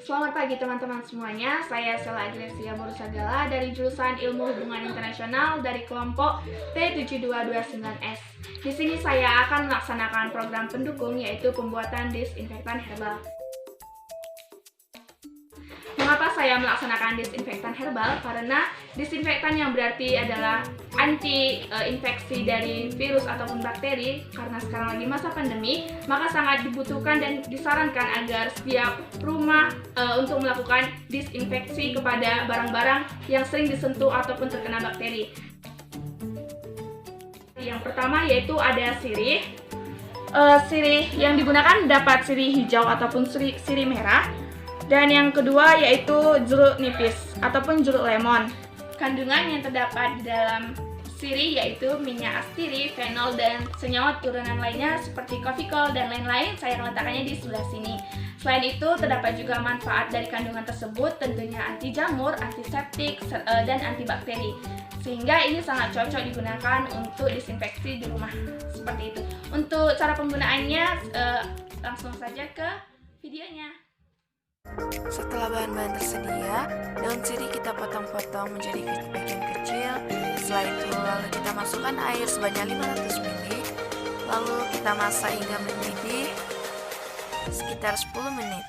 Selamat pagi teman-teman semuanya, saya Sela Agresia Borusagala dari jurusan Ilmu Hubungan Internasional dari kelompok T7229S. Di sini saya akan melaksanakan program pendukung yaitu pembuatan disinfektan herbal. Mengapa saya melaksanakan disinfektan herbal? Karena disinfektan yang berarti adalah anti infeksi dari virus ataupun bakteri. Karena sekarang lagi masa pandemi, maka sangat dibutuhkan dan disarankan agar setiap rumah untuk melakukan disinfeksi kepada barang-barang yang sering disentuh ataupun terkena bakteri. Yang pertama yaitu ada sirih. Sirih yang digunakan dapat sirih hijau ataupun sirih merah. Dan yang kedua yaitu jeruk nipis ataupun jeruk lemon. Kandungan yang terdapat di dalam sirih yaitu minyak astiri, fenol, dan senyawa turunan lainnya seperti kofikol dan lain-lain. Saya akan letakkannya di sebelah sini. Selain itu terdapat juga manfaat dari kandungan tersebut, tentunya anti jamur, antiseptik, dan antibakteri. Sehingga ini sangat cocok digunakan untuk disinfeksi di rumah. Seperti itu. Untuk cara penggunaannya langsung saja ke videonya. Setelah bahan-bahan tersedia, daun sirih kita potong-potong menjadi bagian kecil. Setelah itu lalu kita masukkan air sebanyak 500 ml. Lalu kita masak hingga mendidih sekitar 10 menit.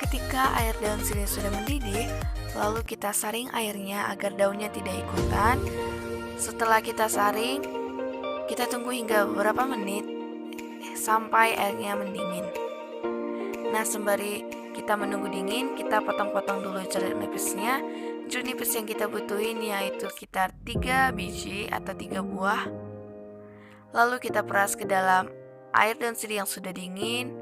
Ketika air daun sirih sudah mendidih, lalu kita saring airnya agar daunnya tidak ikutan. Setelah kita saring, kita tunggu hingga beberapa menit sampai airnya mendingin. Nah, sembari kita menunggu dingin, kita potong-potong dulu jeruk nipisnya. Jeruk nipis yang kita butuhin yaitu sekitar 3 biji atau 3 buah. Lalu kita peras ke dalam air daun sirih yang sudah dingin.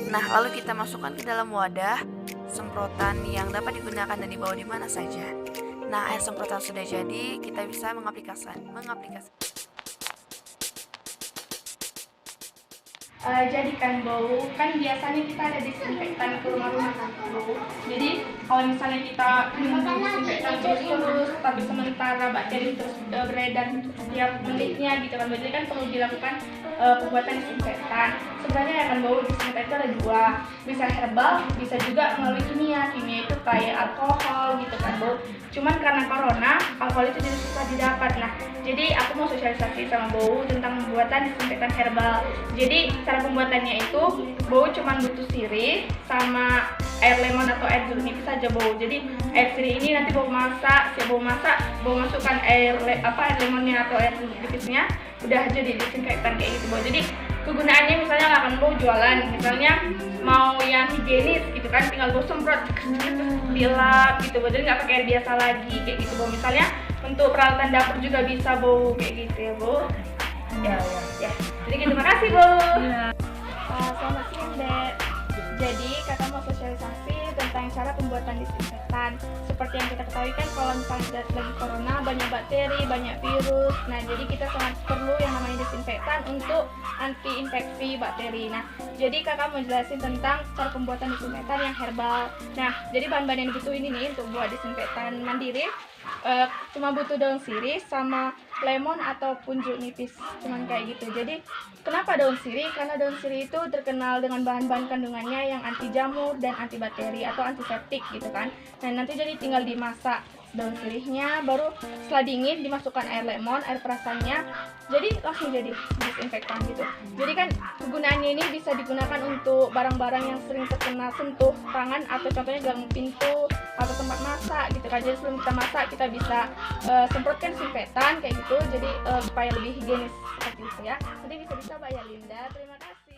Nah, lalu kita masukkan ke dalam wadah semprotan yang dapat digunakan dan dibawa di mana saja. Nah, air semprotan sudah jadi, kita bisa mengaplikasikan. Jadikan bau, kan biasanya kita ada disinfektan ke rumah-rumah kan bau. Jadi kalau misalnya kita disinfektan terus tapi sementara bakteri terus beredar setiap menitnya gitu kan, jadi kan perlu dilakukan pembuatan disinfektan. Sebenarnya akan bau disinfektan itu ada dua, bisa herbal, bisa juga melalui kimia. Kimia itu kayak alkohol gitu kan bau. Cuman karena corona, alkohol itu jadi susah didapat. Nah, jadi aku mau sosialisasi sama bau tentang pembuatan disinfektan herbal. Jadi cara pembuatannya itu bau cuma butuh sirih sama air lemon atau air jeruk nipis saja bau. Jadi air sirih ini nanti bau masak, bau masukkan air lemonnya atau air jeruk nipisnya, udah jadi disinfektan kayak gitu bau. Jadi kegunaannya misalnya nggak akan bau jualan, misalnya mau yang higienis gitu kan, tinggal bau semprot dilap gitu, jadi nggak pakai air biasa lagi kayak gitu bau. Misalnya untuk peralatan dapur juga bisa bau kayak gitu ya bau. Ya. Jadi terima kasih Bu. Selamat siang Dek. Jadi kakak mau sosialisasi tentang cara pembuatan disinfektan. Seperti yang kita ketahui kan kalau misalnya lagi corona banyak bakteri, banyak virus. Nah jadi kita sangat perlu yang namanya disinfektan untuk anti infeksi bakteri. Nah jadi kakak mau jelasin tentang cara pembuatan disinfektan yang herbal. Nah jadi bahan-bahan yang dibutuhin ini untuk buat disinfektan mandiri cuma butuh daun sirih sama lemon ataupun jeruk nipis, cuman kayak gitu. Jadi kenapa daun sirih? Karena daun sirih itu terkenal dengan bahan-bahan kandungannya yang anti jamur dan antibakteri atau antiseptik gitu kan. Nah nanti jadi tinggal dimasak daun sirihnya, baru setelah dingin dimasukkan air lemon, air perasannya, jadi langsung jadi disinfektan gitu. Jadi kan kegunaannya ini bisa digunakan untuk barang-barang yang sering terkena sentuh tangan atau contohnya gagang pintu atau tempat masak gitu kan. Jadi sebelum kita masak kita bisa semprotkan disinfektan kayak gitu, jadi supaya lebih higienis seperti itu ya. Nanti bisa ya Linda. Terima kasih.